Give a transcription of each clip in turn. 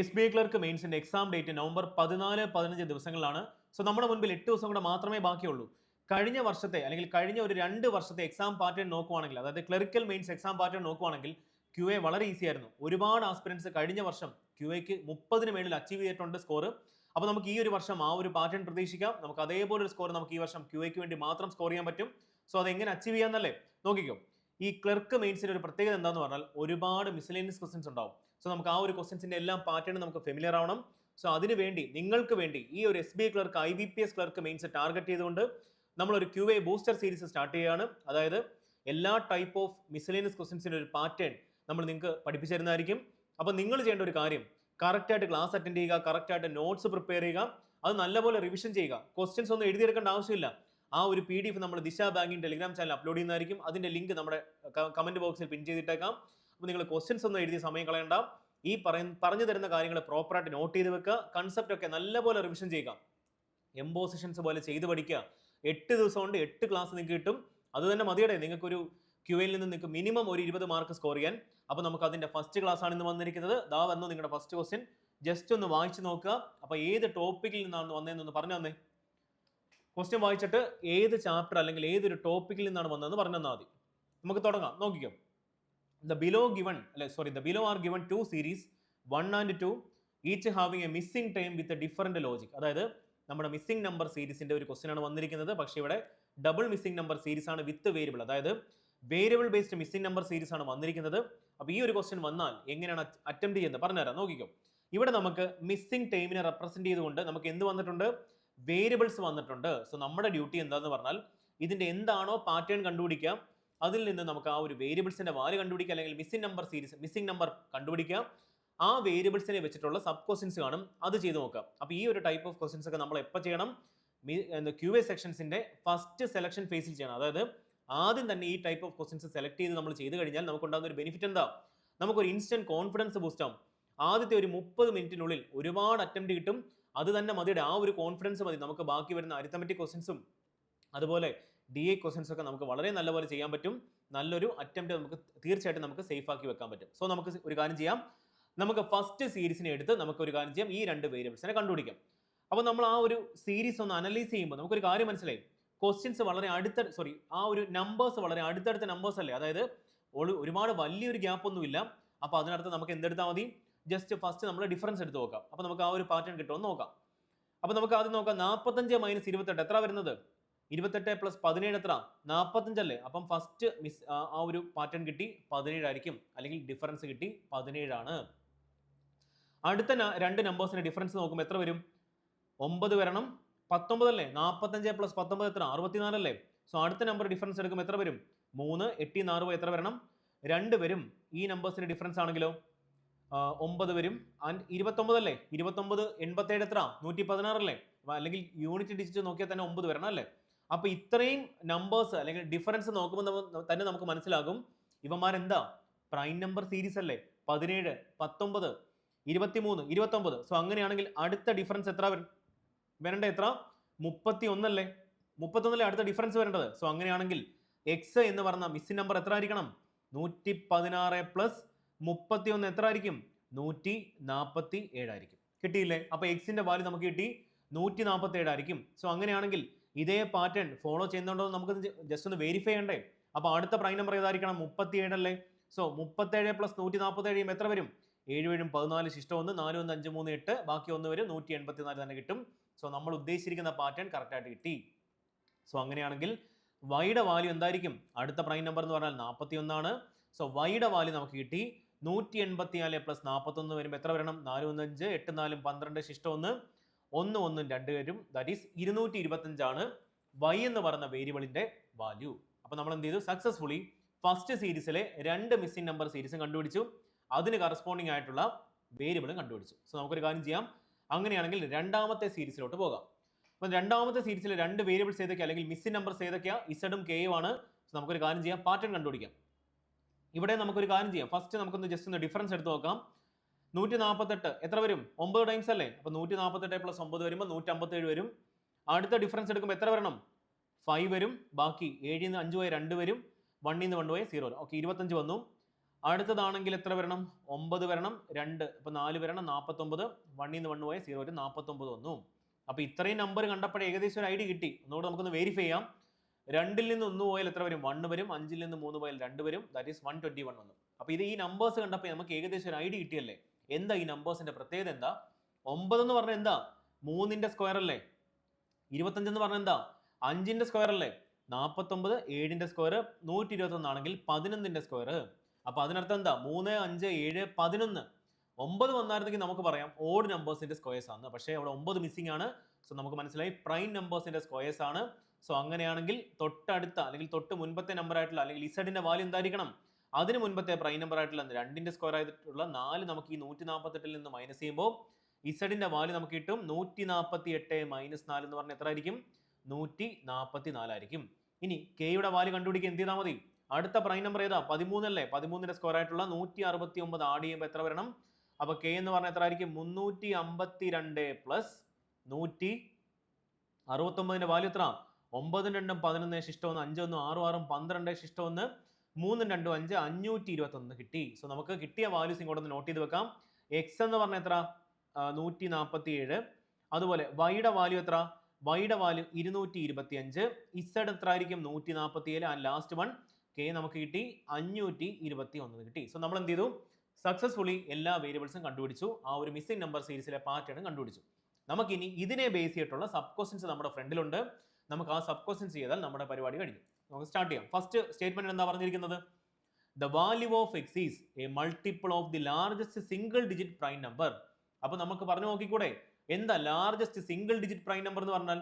SBI clerk മെയിൻസിന്റെ exam date November 14-15 ദിവസങ്ങളിലാണ്. So നമ്മുടെ മുൻപിൽ 8 ദിവസം കൂടെ മാത്രമേ ബാക്കിയുള്ളൂ. കഴിഞ്ഞ വർഷത്തെ അല്ലെങ്കിൽ കഴിഞ്ഞ ഒരു 2 വർഷത്തെ എക്സാം പാറ്റേൺ നോക്കുവാണെങ്കിൽ, അതായത് ക്ലറിക്കൽ മെയിൻസ് എക്സാം പാറ്റേൺ നോക്കുവാണെങ്കിൽ QA വളരെ ഈസി ആയിരുന്നു. ഒരുപാട് ആസ്പിരൻസ് കഴിഞ്ഞ വർഷം QAക്ക് 30-ന് മേളിൽ അച്ചീവ് ചെയ്തിട്ടുണ്ട് സ്കോർ. അപ്പോൾ നമുക്ക് ഈ ഒരു വർഷം ആ ഒരു പാറ്റേൺ പ്രതീക്ഷിക്കാം. നമുക്ക് അതേപോലെ ഒരു സ്കോർ നമുക്ക് ഈ വർഷം QAക്ക് വേണ്ടി മാത്രം സ്കോർ ചെയ്യാൻ പറ്റും. സോ അതെങ്ങനെ അച്ചീവ് ചെയ്യാന്നല്ലേ നോക്കിക്കോ. ഈ ക്ലർക്ക് മെയിൻസിന്റെ ഒരു പ്രത്യേകത എന്താണെന്ന് പറഞ്ഞാൽ ഒരുപാട് മിസ്ലേനിയസ് ക്വസ്റ്റ്യൻസ് ഉണ്ടാവും. സോ നമുക്ക് ആ ഒരു ക്വസ്റ്റ്യൻസിന്റെ എല്ലാം പാറ്റേൺ നമുക്ക് ഫെമിലിയർ ആവണം. സോ അതിന് വേണ്ടി നിങ്ങൾക്ക് വേണ്ടി ഈ ഒരു SBI clerk IBPS clerk mains target ചെയ്തുകൊണ്ട് നമ്മളൊരു QA ബൂസ്റ്റർ സീരീസ് സ്റ്റാർട്ട് ചെയ്യുകയാണ്. അതായത് എല്ലാ ടൈപ്പ് ഓഫ് മിസ്ലേനിയസ് ക്വസ്റ്റ്യൻസിന്റെ ഒരു പാറ്റേൺ നമ്മൾ നിങ്ങൾക്ക് പഠിപ്പിച്ചു തരുന്നതായിരിക്കും. അപ്പോൾ നിങ്ങൾ ചെയ്യേണ്ട ഒരു കാര്യം, കറക്റ്റായിട്ട് ക്ലാസ് അറ്റൻഡ് ചെയ്യുക, കറക്റ്റായിട്ട് നോട്ട്സ് പ്രിപ്പയർ ചെയ്യുക, അത് നല്ലപോലെ റിവിഷൻ ചെയ്യുക. ക്വസ്റ്റ്യൻസ് ഒന്നും എഴുതിയെടുക്കേണ്ട ആവശ്യമില്ല. ആ ഒരു PDF നമ്മൾ ദിശ ബാങ്കിങ് ടെലിഗ്രാം ചാനൽ അപ്ലോഡ് ചെയ്യുന്നതായിരിക്കും. അതിന്റെ ലിങ്ക് നമ്മുടെ കമന്റ് ബോക്സിൽ പിൻ ചെയ്തിട്ടേക്കാം. അപ്പോൾ നിങ്ങൾ ക്വസ്റ്റ്യൻസ് ഒന്നും എഴുതി സമയം കളയണ്ട. ഈ പറഞ്ഞു തരുന്ന കാര്യങ്ങൾ പ്രോപ്പറായിട്ട് നോട്ട് ചെയ്ത് വെക്കുക. കൺസെപ്റ്റ് ഒക്കെ നല്ലപോലെ റിവിഷൻ ചെയ്യുക. എംബോസിഷൻസ് പോലെ ചെയ്ത് പഠിക്കുക. 8 ദിവസം കൊണ്ട് 8 ക്ലാസ് നിങ്ങൾക്ക് കിട്ടും. അത് തന്നെ മതിയുടെ നിങ്ങൾക്കൊരു QAയിൽ നിന്ന് നിങ്ങൾക്ക് മിനിമം ഒരു 20 മാർക്ക് സ്കോർ ചെയ്യാൻ. അപ്പോൾ നമുക്ക് അതിന്റെ ഫസ്റ്റ് ക്ലാസ് ആണ് ഇന്ന് വന്നിരിക്കുന്നത്. ദാ വന്നു നിങ്ങളുടെ ഫസ്റ്റ് ക്വസ്റ്റ്യൻ. ജസ്റ്റ് ഒന്ന് വായിച്ചു നോക്കുക. അപ്പോൾ ഏത് ടോപ്പിക്കിൽ നിന്നാണ് വന്നതെന്ന് പറഞ്ഞു തന്നെ. ക്വസ്റ്റ്യൻ വായിച്ചിട്ട് ഏത് ചാപ്റ്റർ അല്ലെങ്കിൽ ഏതൊരു ടോപ്പിക്കിൽ നിന്നാണ് വന്നതെന്ന് പറഞ്ഞു തന്നാൽ മതി. നമുക്ക് തുടങ്ങാം. നോക്കിക്കോ. The below are given two series 1 and 2 each having a missing term with a different logic. അതായത് നമ്മുടെ മിസ്സിംഗ് നമ്പർ സീരീസിന്റെ ഒരു ക്വസ്റ്റ്യൻ ആണ് വന്നിരിക്കുന്നത്. പക്ഷേ ഇവിടെ ഡബിൾ മിസ്സിംഗ് നമ്പർ സീരീസ് ആണ് വിത്ത് വേരിയബിൾ. അതായത് variable based missing number series ആണ് വന്നിരിക്കുന്നത്. അപ്പോൾ ഈ ഒരു ക്വസ്റ്റ്യൻ വന്നാൽ എങ്ങനെയാണ് അറ്റംപ്റ്റ് ചെയ്യുന്നത് പറഞ്ഞുതരാം. നോക്കിക്കോ. ഇവിടെ നമുക്ക് മിസ്സിംഗ് ടൈമിനെ റെപ്രസെന്റ് ചെയ്തുകൊണ്ട് നമുക്ക് എന്ത് വന്നിട്ടുണ്ട്, വേരിയബിൾസ് വന്നിട്ടുണ്ട്. സോ നമ്മുടെ ഡ്യൂട്ടി എന്താന്ന് പറഞ്ഞാൽ ഇതിന്റെ എന്താണോ പാറ്റേൺ കണ്ടുപിടിക്കുക, അതിൽ നിന്ന് നമുക്ക് ആ ഒരു വേരിയബിൾസിന്റെ വാല്യൂ കണ്ടുപിടിക്കുക, അല്ലെങ്കിൽ മിസ്സിംഗ് നമ്പർ കണ്ടുപിടിക്കുക. ആ വേരിയബിൾസിനെ വെച്ചിട്ടുള്ള സബ് ക്വസ്റ്റ്യൻസ് കാണും, അത് ചെയ്ത് നോക്കാം. അപ്പോൾ ഈ ഒരു ടൈപ്പ് ഓഫ് ക്വസ്റ്റ്യൻസ് ഒക്കെ നമ്മൾ എപ്പോൾ ചെയ്യണം, QA സെക്ഷൻസിന്റെ ഫസ്റ്റ് സെലക്ഷൻ ഫേസിൽ ചെയ്യണം. അതായത് ആദ്യം തന്നെ ഈ ടൈപ്പ് ഓഫ് ക്വസ്റ്റ്യൻസ് സെലക്ട് ചെയ്ത് നമ്മൾ ചെയ്ത് കഴിഞ്ഞാൽ നമുക്കുണ്ടാകുന്ന ഒരു ബെനിഫിറ്റ് എന്താ, നമുക്കൊരു ഇൻസ്റ്റന്റ് കോൺഫിഡൻസ് ബൂസ്റ്റ് ആവും. ആദ്യത്തെ ഒരു 30 മിനിറ്റിനുള്ളിൽ ഒരുപാട് അറ്റംപ്റ്റ് കിട്ടും. അത് തന്നെ മതിയുടെ ആ ഒരു കോൺഫിഡൻസ് മതി. നമുക്ക് ബാക്കി വരുന്ന അരിത്തമെറ്റിക് ക്വസ്റ്റ്യൻസും അതുപോലെ DA ക്വസ്റ്റ്യൻസ് ഒക്കെ നമുക്ക് വളരെ നല്ലപോലെ ചെയ്യാൻ പറ്റും. നല്ലൊരു അറ്റംപ്റ്റ് നമുക്ക് തീർച്ചയായിട്ടും നമുക്ക് സേഫ് ആക്കി വെക്കാൻ പറ്റും. സോ നമുക്ക് ഒരു കാര്യം ചെയ്യാം, നമുക്ക് ഫസ്റ്റ് സീരീസിനെ എടുത്ത് നമുക്ക് ഒരു കാര്യം ചെയ്യാം, ഈ രണ്ട് വേരിയബിൾസിനെ കണ്ടുപിടിക്കാം. അപ്പോൾ നമ്മൾ ആ ഒരു സീരീസ് ഒന്ന് അനലൈസ് ചെയ്യുമ്പോൾ നമുക്കൊരു കാര്യം മനസ്സിലായി, ക്വസ്റ്റ്യൻസ് വളരെ ആ ഒരു നമ്പേഴ്സ് വളരെ അടുത്തടുത്ത നമ്പേഴ്സ് അല്ലേ. അതായത് ഒരുപാട് വലിയൊരു ഗ്യാപ്പ് ഒന്നുമില്ല. അപ്പോൾ അതിനർത്ഥം നമുക്ക് എന്തെടുത്താൽ മതി, ജസ്റ്റ് ഫസ്റ്റ് നമ്മൾ ഡിഫറൻസ് എടുത്ത് നോക്കാം. അപ്പോൾ നമുക്ക് ആ ഒരു പാറ്റേൺ കിട്ടുമെന്ന് നോക്കാം. അപ്പോൾ നമുക്ക് ആദ്യം നോക്കാം. 45 - 28 എത്ര വരുന്നത്, 28 + 17 എത്ര, 45 അല്ലേ. അപ്പം ഫസ്റ്റ് ആ ഒരു പാറ്റേൺ കിട്ടി 17 ആയിരിക്കും, അല്ലെങ്കിൽ ഡിഫറൻസ് കിട്ടി 17 ആണ്. അടുത്ത രണ്ട് നമ്പേഴ്സിന്റെ ഡിഫറൻസ് നോക്കുമ്പോൾ എത്ര വരും, 9 വരണം, 19 അല്ലേ. 45 + 19 എത്ര, 64 അല്ലേ. സോ അടുത്ത നമ്പർ ഡിഫറൻസ് എടുക്കുമ്പോൾ എത്ര വരും, 3, 8 + 6 എത്ര വരണം, 2 വരും. ഈ നമ്പേഴ്സിന്റെ ഡിഫറൻസ് ആണെങ്കിലോ 9 വരും. ആൻഡ് 29 അല്ലേ, 29 87 എത്ര, 116 അല്ലേ. അല്ലെങ്കിൽ യൂണിറ്റ് ഡിജിറ്റ് നോക്കിയാൽ തന്നെ 9 വരണം അല്ലേ. അപ്പൊ ഇത്രയും നമ്പേഴ്സ് അല്ലെങ്കിൽ ഡിഫറൻസ് നോക്കുമ്പോൾ തന്നെ നമുക്ക് മനസ്സിലാകും ഇവന്മാരെന്താ പ്രൈം നമ്പർ സീരീസ് അല്ലേ. 17, 19, 23, 29. സോ അങ്ങനെയാണെങ്കിൽ അടുത്ത ഡിഫറൻസ് എത്ര വരേണ്ട, എത്ര, 31 അല്ലേ. 31 അല്ലേ അടുത്ത ഡിഫറൻസ് വരേണ്ടത്. സോ അങ്ങനെയാണെങ്കിൽ എക്സ് എന്ന് പറഞ്ഞ മിസ്സിംഗ് നമ്പർ എത്ര ആയിരിക്കണം, 116 + 31 എത്ര ആയിരിക്കും, 147 ആയിരിക്കും. കിട്ടിയില്ലേ. അപ്പൊ എക്സിന്റെ വാല്യൂ നമുക്ക് കിട്ടി 147 ആയിരിക്കും. സോ അങ്ങനെയാണെങ്കിൽ ഇതേ പാറ്റേൺ ഫോളോ ചെയ്യുന്നുണ്ടോ നമുക്ക് ജസ്റ്റ് ഒന്ന് വെരിഫൈ ചെയ്യണ്ടേ. അപ്പൊ അടുത്ത പ്രൈം നമ്പർ ഏതായിരിക്കണം, 37 അല്ലേ. സോ 37 + 147 എത്ര വരും, 7 7 14 ശിഷ്ടം 1, 4 1 5 3 8, ബാക്കി 1 വരും, 184 തന്നെ കിട്ടും. സോ നമ്മൾ ഉദ്ദേശിച്ചിരിക്കുന്ന പാറ്റേൺ കറക്റ്റ് ആയിട്ട് കിട്ടി. സോ അങ്ങനെയാണെങ്കിൽ വൈയുടെ വാല്യൂ എന്തായിരിക്കും, അടുത്ത പ്രൈം നമ്പർ എന്ന് പറഞ്ഞാൽ 41 ആണ്. സോ വൈയുടെ വാല്യൂ നമുക്ക് കിട്ടി 184 + 41 വരുമ്പോൾ എത്ര വരണം, 4 1 5, 8 4 12 ശിഷ്ടം 1, 1 1 2 വരും. ദാറ്റ് ഈസ് 225 ആണ് y എന്ന് പറയുന്ന വേരിയബിളിന്റെ വാല്യൂ. അപ്പൊ നമ്മൾ എന്ത് ചെയ്തു, സക്സസ്ഫുള്ളി ഫസ്റ്റ് സീരീസിലെ രണ്ട് മിസ്സിംഗ് നമ്പർ സീരീസും കണ്ടുപിടിച്ചു, അതിന് കറസ്പോണ്ടിങ് ആയിട്ടുള്ള വേരിയബിളും കണ്ടുപിടിച്ചു. സോ നമുക്കൊരു കാര്യം ചെയ്യാം, അങ്ങനെയാണെങ്കിൽ രണ്ടാമത്തെ സീരീസിലോട്ട് പോകാം. അപ്പം രണ്ടാമത്തെ സീരീസിലെ രണ്ട് വേരിയബിൾസ് ഏതൊക്കെയാണ്, അല്ലെങ്കിൽ മിസ്സിംഗ് നമ്പർസ് ഏതൊക്കെയാണ്, ഇസഡും കെയും ആണ്. സോ നമുക്കൊരു കാര്യം ചെയ്യാം, പാറ്റേൺ കണ്ടുപിടിക്കാം. ഇവിടെ നമുക്കൊരു കാര്യം ചെയ്യാം, ഫസ്റ്റ് നമുക്കൊന്ന് ജസ്റ്റ് ഒന്ന് ഡിഫറൻസ് എടുത്ത് നോക്കാം. 148 എത്ര വരും, 9 ടൈംസ് അല്ലേ. അപ്പൊ 148 + 9 വരുമ്പോൾ 157 വരും. അടുത്ത ഡിഫറൻസ് എടുക്കുമ്പോൾ എത്ര വരണം, 5 വരും. ബാക്കി 7 ൽ നിന്ന് 5 പോയ 2 വരും, 1 ൽ നിന്ന് 1 പോയ 0. ഓക്കെ, 25 വന്നു. അടുത്തതാണെങ്കിൽ എത്ര വരണം? 9 വരണം, 2 ഇപ്പൊ 4 വരണം, 49. 1 1 പോയ 0 വരും, 49 വന്നു. അപ്പൊ ഇത്രയും നമ്പർ കണ്ടപ്പോൾ ഏകദേശം ഒരു ഐഡിയ കിട്ടി. ഒന്നുകൂടെ നമുക്കൊന്ന് വെരിഫൈ ചെയ്യാം. 2ൽ നിന്ന് 1 പോയാൽ എത്ര വരും? 1 വരും. 5ൽ നിന്ന് 3 പോയാൽ 2 വരും. ദാറ്റ് ഈസ് 121 വന്നു. അപ്പൊ ഇത് ഈ നമ്പേഴ്സ് കണ്ടപ്പോൾ നമുക്ക് ഏകദേശം ഒരു ഐഡിയ കിട്ടിയല്ലേ? എന്താ ഈ നമ്പേഴ്സിന്റെ പ്രത്യേകത? എന്താ? 9 എന്ന് പറഞ്ഞാൽ എന്താ? 3ന്റെ സ്ക്വയർ അല്ലേ? 25 എന്ന് പറഞ്ഞാൽ എന്താ? 5ന്റെ സ്ക്വയർ അല്ലേ? 49 7ന്റെ സ്ക്വയർ 121 ആണെങ്കിൽ 11ന്റെ സ്ക്വയർ. അപ്പൊ അതിനർത്ഥം എന്താ? 3 5 7 11. 9 വന്നായിരുന്നെങ്കിൽ നമുക്ക് പറയാം ഓഡ് നമ്പേഴ്സിന്റെ സ്ക്വയേഴ്സ് ആണ്. പക്ഷേ അവിടെ 9 മിസ്സിംഗ് ആണ്. സോ നമുക്ക് മനസ്സിലായി പ്രൈം നമ്പേഴ്സിന്റെ സ്ക്വയേഴ്സ് ആണ്. സോ അങ്ങനെയാണെങ്കിൽ തൊട്ടടുത്ത അല്ലെങ്കിൽ തൊട്ട് മുൻപത്തെ നമ്പർ ആയിട്ടുള്ള അല്ലെങ്കിൽ ഇസഡിന്റെ വാല്യൂ എന്തായിരിക്കണം? അതിന് മുൻപത്തെ പ്രൈം നമ്പർ ആയിട്ടുള്ള 2ന്റെ സ്ക്വയർ ആയിട്ടുള്ള 4 നമുക്ക് ഈ 148ൽ നിന്ന് മൈനസ് ചെയ്യുമ്പോൾ ഇസഡിന്റെ വാല്യൂ നമുക്ക് കിട്ടും 148 മൈനസ് 4 എന്ന് പറഞ്ഞാൽ എത്ര ആയിരിക്കും? 144 ആയിരിക്കും. ഇനി കെയുടെ വാല്യൂ കണ്ടുപിടിക്കാൻ എന്ത് ചെയ്താൽ മതി? അടുത്ത പ്രൈം നമ്പർ ഏതാ? 13 അല്ലേ? 13ന്റെ സ്ക്വയർ ആയിട്ടുള്ള 169 ആഡ് ചെയ്യുമ്പോൾ എത്ര വരണം? അപ്പൊ കെ എന്ന് പറഞ്ഞാൽ എത്ര ആയിരിക്കും? 352 പ്ലസ് 169ന്റെ വാല്യൂ എത്ര? 9 2 11 ശിഷ്ടം 1 5 1 6 6 12 ശിഷ്ടം 1 3 2 5 521 കിട്ടി. സോ നമുക്ക് കിട്ടിയ വാല്യൂസ് ഇങ്ങോട്ടൊന്ന് നോട്ട് ചെയ്ത് വെക്കാം. എക്സ് എന്ന് പറഞ്ഞാൽ എത്ര? 147. അതുപോലെ വൈയുടെ വാല്യൂ എത്ര? വൈയുടെ വാല്യൂ 225. ഇസഡ് എത്ര ആയിരിക്കും? 147. ആൻഡ് ലാസ്റ്റ് വൺ കെ നമുക്ക് കിട്ടി 521 കിട്ടി. സോ നമ്മൾ എന്ത് ചെയ്തു? സക്സസ്ഫുള്ളി എല്ലാ വേരിയബിൾസും കണ്ടുപിടിച്ചു. ആ ഒരു മിസ്സിംഗ് നമ്പർ സീരീസിലെ പാറ്റേൺ കണ്ടുപിടിച്ചു. നമുക്കിനി ഇതിനെ ബേസ് ചെയ്തിട്ടുള്ള സബ് ക്വസ്റ്റ്യൻസ് നമ്മുടെ ഫ്രണ്ടിലുണ്ട്. നമുക്ക് ആ സബ് ക്വസ്റ്റ്യൻസ് ചെയ്താൽ നമ്മുടെ പരിപാടി കഴിഞ്ഞു. നമുക്ക് സ്റ്റാർട്ട് ചെയ്യാം. ഫസ്റ്റ് സ്റ്റേറ്റ്മെന്റ് എന്താ പറഞ്ഞിരിക്കുന്നത്? The value of X is A multiple of the largest single digit prime number. അപ്പൊ നമുക്ക് പറഞ്ഞു നോക്കിക്കൂടെ എന്താ largest single digit prime number എന്ന് പറഞ്ഞാൽ?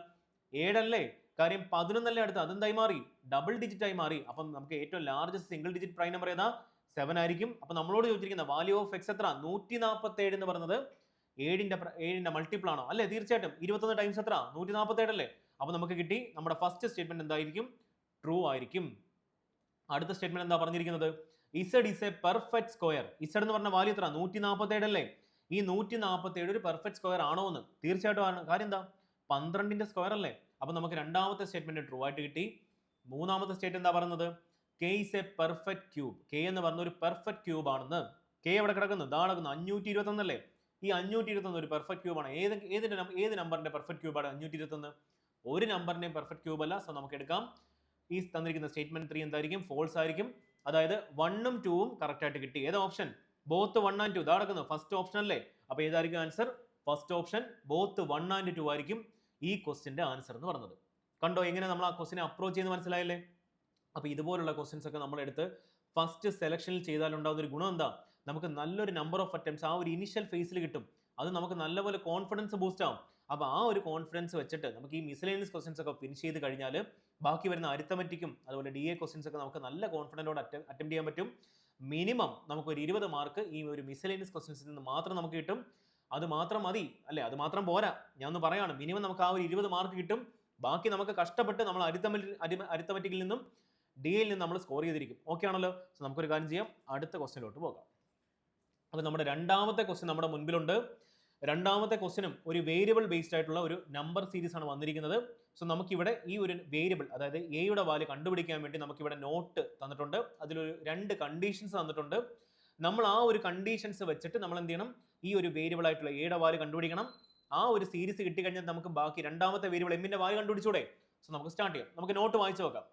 7 അല്ലേ? കാര്യം 11 അല്ലേ അടുത്ത്? അതെന്തായി മാറി? ഡബിൾ ഡിജിറ്റ് ആയി മാറി. അപ്പം നമുക്ക് ഏറ്റവും largest single digit prime number ഏതാ? 7 ആയിരിക്കും. അപ്പൊ നമ്മളോട് ചോദിച്ചിരിക്കുന്ന വാല്യൂ ഓഫ് എക്സ് എത്ര? 147 എന്ന് പറയുന്നത് 7ന്റെ മൾട്ടിപ്പിൾ ആണോ? അല്ലേ? തീർച്ചയായിട്ടും. 21 ടൈംസ് എത്ര? 147 അല്ലേ? അപ്പൊ നമുക്ക് കിട്ടി. നമ്മുടെ ഫസ്റ്റ് സ്റ്റേറ്റ്മെന്റ് എന്തായിരിക്കും? ട്രൂ ആയിരിക്കും. അടുത്ത സ്റ്റേറ്റ്മെന്റ് എന്താ പറഞ്ഞിരിക്കുന്നത്? Z is A perfect square. Z എന്ന് പറഞ്ഞ വാല്യൂ എത്ര? 147 അല്ലേ? ഈ 147 ഒരു പെർഫെക്റ്റ് സ്ക്വയർ ആണോ എന്ന്? തീർച്ചയായിട്ടും ആണ്. കാര്യം എന്താ? 12ന്റെ സ്ക്വയർ അല്ലേ? അപ്പൊ നമുക്ക് രണ്ടാമത്തെ സ്റ്റേറ്റ്മെന്റ് ട്രൂ ആയിട്ട് കിട്ടി. മൂന്നാമത്തെ സ്റ്റേറ്റ് എന്താ പറയുന്നത്? K is A perfect cube. K എന്ന് പറഞ്ഞ ഒരു പെർഫെക്റ്റ് ക്യൂബ് ആണെന്ന്. കെ എവിടെ കിടക്കുന്നു? ഇതാ കിടക്കുന്നു. 521 അല്ലേ? ഈ 521 ഒരു പെർഫെക്റ്റ് ക്യൂബ് ആണ്. ഏത് നമ്പറിന്റെ പെർഫെക്റ്റ് ക്യൂബ് ആണ് 521? ഒരു നമ്പറിന്റെയും പെർഫെക്റ്റ് ക്യൂബ് അല്ല. സോ നമുക്ക് എടുക്കാം. ഈ തന്നിരിക്കുന്ന സ്റ്റേറ്റ്മെന്റ് 3 എന്തായിരിക്കും? ഫോൾസ് ആയിരിക്കും. അതായത് 1 ഉം 2 ഉം കറക്റ്റ് ആയിട്ട് കിട്ടി. ഏതാ ഓപ്ഷൻ? Both 1 and 2. ഇതാ കിടക്കുന്നു. ഫസ്റ്റ് ഓപ്ഷൻ അല്ലേ? അപ്പൊ ഏതായിരിക്കും answer? First option both 1 and 2 ആയിരിക്കും ഈ ക്വസ്റ്റിന്റെ ആൻസർ എന്ന് പറഞ്ഞത്. കണ്ടോ എങ്ങനെ നമ്മൾ ആ ക്വസ്റ്റിനെ അപ്രോച്ച് ചെയ്യുന്നത്? മനസ്സിലായില്ലേ? അപ്പൊ ഇതുപോലുള്ള ക്വസ്റ്റ്യൻസ് ഒക്കെ നമ്മൾ എടുത്ത് ഫസ്റ്റ് സെലക്ഷനിൽ ചെയ്താൽ ഉണ്ടാകുന്ന ഒരു ഗുണം എന്താ? നമുക്ക് നല്ലൊരു നമ്പർ ഓഫ് അറ്റംപ്റ്റ്സ് ആ ഒരു ഇനിഷ്യൽ ഫേസിൽ കിട്ടും. അത് നമുക്ക് നല്ലപോലെ കോൺഫിഡൻസ് ബൂസ്റ്റ് ആവും. അപ്പൊ ആ ഒരു കോൺഫിഡൻസ് വെച്ചിട്ട് നമുക്ക് ഈ മിസ്ലേനിയസ് ക്വസ്റ്റ്യൻസ് ഒക്കെ ഫിനിഷ് ചെയ്ത് കഴിഞ്ഞാൽ ബാക്കി വരുന്ന അരിത്തമെറ്റിക്കും അതുപോലെ DA ക്വസ്റ്റ്യൻസ് ഒക്കെ നമുക്ക് നല്ല കോൺഫിഡൻറ്റോടെ അറ്റംപ്റ്റ് ചെയ്യാൻ പറ്റും. മിനിമം നമുക്ക് ഒരു 20 മാർക്ക് ഈ ഒരു മിസ്ലേനിയസ് ക്വസ്റ്റ്യൻസിൽ നിന്ന് മാത്രം നമുക്ക് കിട്ടും. അത് മാത്രം മതി അല്ലേ? അത് മാത്രം പോരാ. ഞാൻ ഒന്ന് പറയാണ്, മിനിമം നമുക്ക് ആ ഒരു 20 മാർക്ക് കിട്ടും. ബാക്കി നമുക്ക് കഷ്ടപ്പെട്ട് നമ്മൾ അരിത്തമെറ്റിക്കിൽ നിന്നും DAയിൽ നിന്ന് നമ്മൾ സ്കോർ ചെയ്തിരിക്കും. ഓക്കെ ആണല്ലോ? സോ നമുക്കൊരു കാര്യം ചെയ്യാം, അടുത്ത ക്വസ്റ്റ്യനിലോട്ട് പോകാം. അപ്പോൾ നമ്മുടെ രണ്ടാമത്തെ ക്വസ്റ്റ്യൻ നമ്മുടെ മുൻപിലുണ്ട്. രണ്ടാമത്തെ ക്വസ്റ്റ്യനും ഒരു വേരിയബിൾ ബേസ്ഡ് ആയിട്ടുള്ള ഒരു നമ്പർ സീരീസ് ആണ് വന്നിരിക്കുന്നത്. സോ നമുക്കിവിടെ ഈ ഒരു വേരിയബിൾ അതായത് എയുടെ വാല്യൂ കണ്ടുപിടിക്കാൻ വേണ്ടി നമുക്കിവിടെ നോട്ട് തന്നിട്ടുണ്ട്. അതിലൊരു 2 കണ്ടീഷൻസ് തന്നിട്ടുണ്ട്. നമ്മൾ ആ ഒരു കണ്ടീഷൻസ് വെച്ചിട്ട് നമ്മൾ എന്ത് ചെയ്യണം? ഈ ഒരു വേരിയബിൾ ആയിട്ടുള്ള എയുടെ വാല്യൂ കണ്ടുപിടിക്കണം. ആ ഒരു സീരീസ് കിട്ടിക്കഴിഞ്ഞാൽ നമുക്ക് ബാക്കി രണ്ടാമത്തെ വേരിയബിൾ എമ്മിന്റെ വാല്യൂ കണ്ടുപിടിച്ചൂടെ? സോ നമുക്ക് സ്റ്റാർട്ട് ചെയ്യാം. നമുക്ക് നോട്ട് വായിച്ചു നോക്കാം.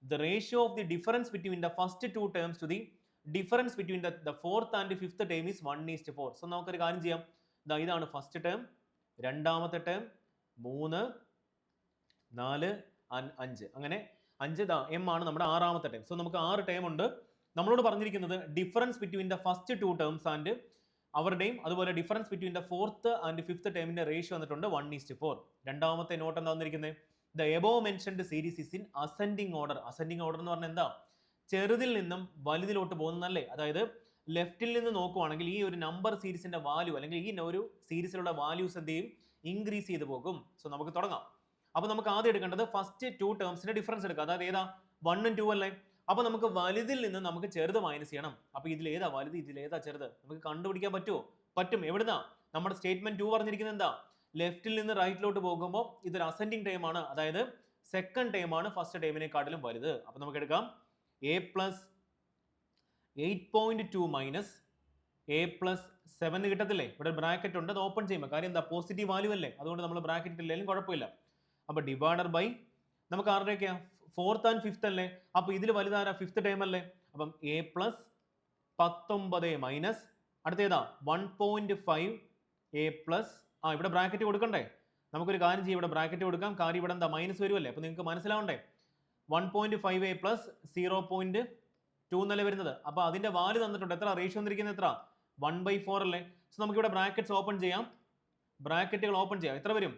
The ratio of the difference between the first two terms to the difference between the fourth and fifth term is 1:4. So നമുക്കൊരു കാര്യം ചെയ്യാം. ഇതാണ് ഫസ്റ്റ് ടേം, രണ്ടാമത്തെ ടേം, 3, 4 and 5. അങ്ങനെ 5 എം ആണ് നമ്മുടെ ആറാമത്തെ ടേം. സോ നമുക്ക് 6 ടേം ഉണ്ട്. നമ്മളോട് പറഞ്ഞിരിക്കുന്നത് difference between the first 2 terms and അവരുടെയും അതുപോലെ difference between the fourth and fifth ടേമിന്റെ റേഷ്യോ വന്നിട്ടുണ്ട് 1:4. രണ്ടാമത്തെ നോട്ട് എന്താ വന്നിരിക്കുന്നത്? The above mentioned series is in ascending order. Ascending order എന്ന് പറഞ്ഞാൽ എന്താ? ചെറുതിൽ നിന്നും വലുതിലോട്ട് പോകുന്നല്ലേ? അതായത് ലെഫ്റ്റിൽ നിന്ന് നോക്കുവാണെങ്കിൽ ഈ ഒരു നമ്പർ സീരീസിന്റെ വാല്യൂ അല്ലെങ്കിൽ ഈ ഒരു സീരീസിലുള്ള വാല്യൂസ് എന്ത് ചെയ്യും? ഇൻക്രീസ് ചെയ്ത് പോകും. സോ നമുക്ക് തുടങ്ങാം. അപ്പൊ നമുക്ക് ആദ്യം എടുക്കേണ്ടത് ഫസ്റ്റ് 2 ടേംസിന്റെ ഡിഫറൻസ് എടുക്കുക. അതായത് ഏതാ? 1 ഉം 2 അല്ലേ? അപ്പൊ നമുക്ക് വലുതിൽ നിന്ന് നമുക്ക് ചെറുത് മൈനസ് ചെയ്യണം. അപ്പൊ ഇതിലേതാ വലുത്, ഇതിലേതാ ചെറുത്? നമുക്ക് കണ്ടുപിടിക്കാൻ പറ്റുമോ? പറ്റും. എവിടുന്നാ? നമ്മുടെ സ്റ്റേറ്റ്മെന്റ് 2 പറഞ്ഞിരിക്കുന്നത് എന്താ? ലെഫ്റ്റിൽ നിന്ന് റൈറ്റിലോട്ട് പോകുമ്പോൾ ഇതൊരു അസെൻഡിങ് ടൈം ആണ്. അതായത് സെക്കൻഡ് ടൈം ആണ് ഫസ്റ്റ് ടൈമിനെക്കാട്ടിലും വലുത്. അപ്പൊ നമുക്ക് എടുക്കാം a plus 8.2 minus A plus 7 കിട്ടത്തില്ലേ? ഇവിടെ ബ്രാക്കറ്റ് ഉണ്ട്, അത് ഓപ്പൺ ചെയ്യുമ്പോൾ കാര്യം എന്താ, പോസിറ്റീവ് വാല്യൂ അല്ലേ, അതുകൊണ്ട് നമ്മൾ ബ്രാക്കറ്റ് ഇല്ലെങ്കിലും കുഴപ്പമില്ല. അപ്പോൾ ഡിവൈഡർ ബൈ നമുക്ക് ആരുടെയൊക്കെയാ, ഫോർത്ത് ആൻഡ് ഫിഫ്ത്ത് അല്ലേ, അപ്പോൾ ഇതിൽ വലുതാരാ, ഫിഫ്ത്ത് ടൈം അല്ലേ, അപ്പം എ പ്ലസ് 19 മൈനസ് അടുത്തേതാ 1.5 എ പ്ലസ് ഇവിടെ ബ്രാക്കറ്റ് കൊടുക്കണ്ടേ, നമുക്കൊരു കാര്യം ചെയ്യും, ഇവിടെ ബ്രാക്കറ്റ് കൊടുക്കാം, കാര്യം ഇവിടെ എന്താ മൈനസ് വരുമല്ലേ, അപ്പോൾ നിങ്ങൾക്ക് മനസ്സിലാവണ്ടേ 1.5 എ പ്ലസ് 0.2 എന്നല്ലേ വരുന്നത്. അപ്പോൾ അതിന്റെ വാല്യൂ തന്നിട്ടുണ്ട്, എത്ര റേഷ്യോ വന്നിരിക്കുന്നത്, എത്ര 1/4 അല്ലേ. സോ നമുക്ക് ഇവിടെ ബ്രാക്കറ്റ്സ് ഓപ്പൺ ചെയ്യാം, ബ്രാക്കറ്റുകൾ ഓപ്പൺ ചെയ്യാം, എത്ര വരും,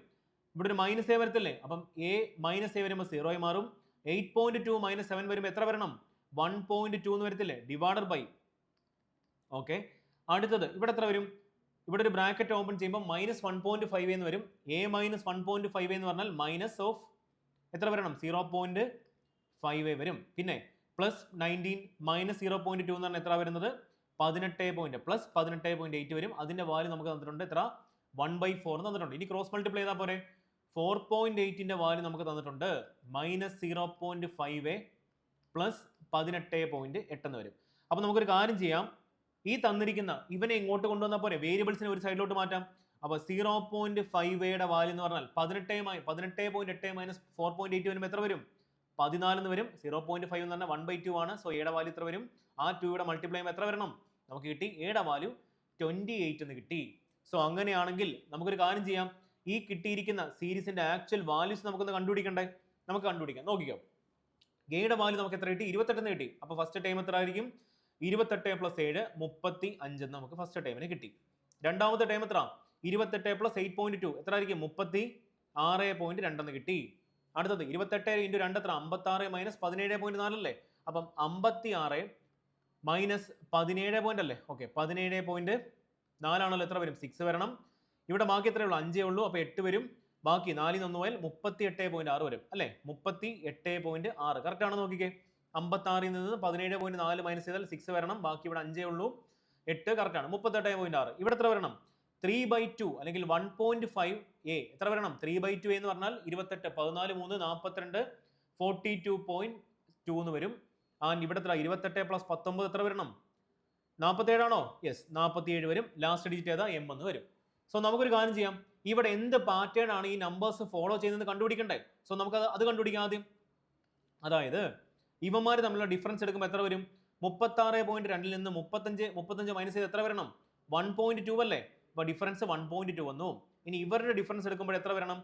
ഇവിടെ ഒരു മൈനസ് എ വരത്തില്ലേ, അപ്പം എ മൈനസ് എ വരുമ്പോൾ 0 ആയി മാറും. 8.2 മൈനസ് 7 വരുമ്പോൾ എത്ര വരണം, 1.2 എന്ന് വരത്തില്ലേ, ഡിവൈഡർ ബൈ. ഓക്കെ, അടുത്തത് ഇവിടെ എത്ര വരും, ഇവിടെ ഒരു ബ്രാക്കറ്റ് ഓപ്പൺ ചെയ്യുമ്പോൾ -1.5 എന്ന് വരും. എ മൈനസ് 1.5 എന്ന് പറഞ്ഞാൽ മൈനസ് ഓഫ് എത്ര വരണം, 0.5 വരും. പിന്നെ പ്ലസ് 19 മൈനസ് 0.2 എന്ന് പറഞ്ഞാൽ എത്ര വരുന്നത്, 18 പ്ലസ് 18.8 വരും. അതിന്റെ വാല്യൂ നമുക്ക് തന്നിട്ടുണ്ട് എത്ര, 1/4 തന്നിട്ടുണ്ട്. ഇനി ക്രോസ് മൾട്ടിപ്ലൈ ചെയ്താൽ പോരെ, 4.8ന്റെ വാല്യൂ നമുക്ക് തന്നിട്ടുണ്ട്, മൈനസ് 0.5 പ്ലസ് 18.8 എന്ന് വരും. അപ്പൊ നമുക്കൊരു കാര്യം ചെയ്യാം, ഈ തന്നിരിക്കുന്ന ഇവനെ ഇങ്ങോട്ട് കൊണ്ടുവന്നാൽ പോരെ, വേരിയബിൾസിനെ ഒരു സൈഡിലോട്ട് മാറ്റാം. അപ്പോൾ 0.5യുടെ വാല്യൂ എന്ന് പറഞ്ഞാൽ 18.8 മൈനസ് 4.8 വരുമ്പോൾ എത്ര വരും, 14 എന്ന് വരും. 0.5 എന്ന് പറഞ്ഞാൽ 1/2 ആണ്. സോ എയുടെ വാല്യൂ എത്ര വരും, ആ 2യുടെ മൾട്ടിപ്ലൈ ചെയ്യുമ്പോൾ എത്ര വരണം, നമുക്ക് കിട്ടി എയുടെ വാല്യൂ 28 എന്ന് കിട്ടി. സോ അങ്ങനെയാണെങ്കിൽ നമുക്കൊരു കാര്യം ചെയ്യാം, ഈ കിട്ടിയിരിക്കുന്ന സീരീസിന്റെ ആക്ച്വൽ വാല്യൂസ് നമുക്കൊന്ന് കണ്ടുപിടിക്കണ്ടേ, നമുക്ക് കണ്ടുപിടിക്കാം. നോക്കിക്കോ, എയുടെ വാല്യൂ നമുക്ക് എത്ര കിട്ടി, 28 എന്ന് കിട്ടി. അപ്പോൾ ഫസ്റ്റ് ടൈം എത്ര ആയിരിക്കും, 28 പ്ലസ് 7 35 എന്ന് നമുക്ക് ഫസ്റ്റ് ടൈമിന് കിട്ടി. രണ്ടാമത്തെ ടൈം എത്ര, 28 പ്ലസ് 8.2 എത്ര ആയിരിക്കും, 36.2 എന്ന് കിട്ടി. അടുത്തത് 28 ഇൻറ്റു 2 എത്ര, 56 മൈനസ് 17.4 അല്ലേ, അപ്പം 56 മൈനസ് 17 അല്ലേ, ഓക്കെ 17.4 ആണല്ലോ, എത്ര വരും, 6 വരണം. ഇവിടെ ബാക്കി എത്രയേ ഉള്ളൂ, 5 ഉള്ളൂ, അപ്പോൾ 8 വരും, ബാക്കി 4 1 പോയാൽ 38.6 വരും അല്ലേ, 38.6 കറക്റ്റ് ആണെന്ന് നോക്കിക്കേ. 56 നിന്ന് 17.4 മൈനസ് ചെയ്താൽ 6 വരണം, ബാക്കി ഇവിടെ 5 ഉള്ളൂ, 8 കറക്റ്റ് ആണ്, 38.6. ഇവിടെ എത്ര വരണം, 3/2 അല്ലെങ്കിൽ 1.5 എ എത്ര വരണം, 3/2 എന്ന് പറഞ്ഞാൽ 28 14 3 42 42.2 എന്ന് വരും. ആൻഡ് ഇവിടെ എത്ര, 28 പ്ലസ് 19 എത്ര വരണം, 47 ആണോ, യെസ് 47 വരും. ലാസ്റ്റ് ഡിജിറ്റ് ഏതാ, എം എന്ന് വരും. സോ നമുക്കൊരു കാര്യം ചെയ്യാം, ഇവിടെ എന്ത് പാറ്റേൺ ആണ് ഈ നമ്പേഴ്സ് ഫോളോ ചെയ്യുന്നത് കണ്ടുപിടിക്കണ്ടേ. സോ നമുക്ക് അത് കണ്ടുപിടിക്കാം ആദ്യം. അതായത് ഇവന്മാർ തമ്മിലുള്ള ഡിഫറൻസ് എടുക്കുമ്പോൾ എത്ര വരും, 36.2 നിന്ന് 35 മൈനസ് ചെയ്ത് എത്ര വരണം, 1.2 അല്ലേ, അപ്പോൾ ഡിഫറൻസ് 1.2 വന്നു. ഇനി ഇവരുടെ ഡിഫറൻസ് എടുക്കുമ്പോൾ എത്ര വരണം,